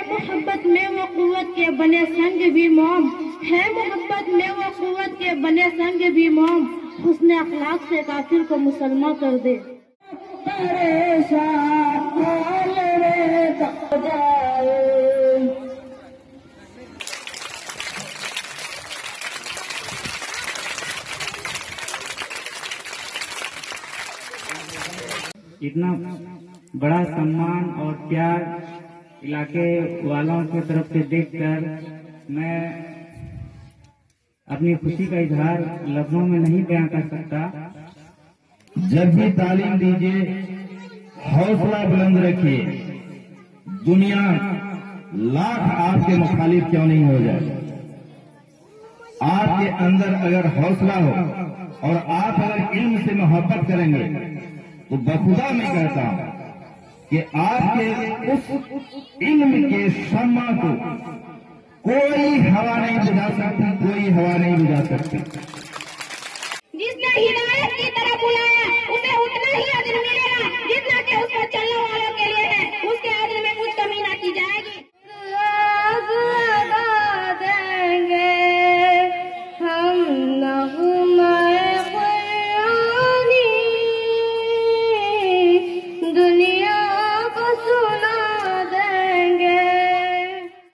मोहब्बत में वो कुव्वत के बने संग भी मोम है, मोहब्बत में वो कुव्वत के बने संग भी मोम, हुस्न अखलाक से काफिर को मुसलमान कर दे। इतना बड़ा सम्मान और प्यार इलाके वालों की तरफ से देखकर मैं अपनी खुशी का इजहार लफ्जों में नहीं बयां कर सकता। जब भी तालीम दीजिए हौसला बुलंद रखिए, दुनिया लाख आपके मुखालिफ क्यों नहीं हो जाए। आपके अंदर अगर हौसला हो और आप अगर इल्म से मोहब्बत करेंगे तो बखुदा मैं कहता हूं कि आपके उस इल्म के शम्मा को कोई हवा नहीं बुझा सकती, कोई हवा नहीं बुझा सकती। जिसने हिदायत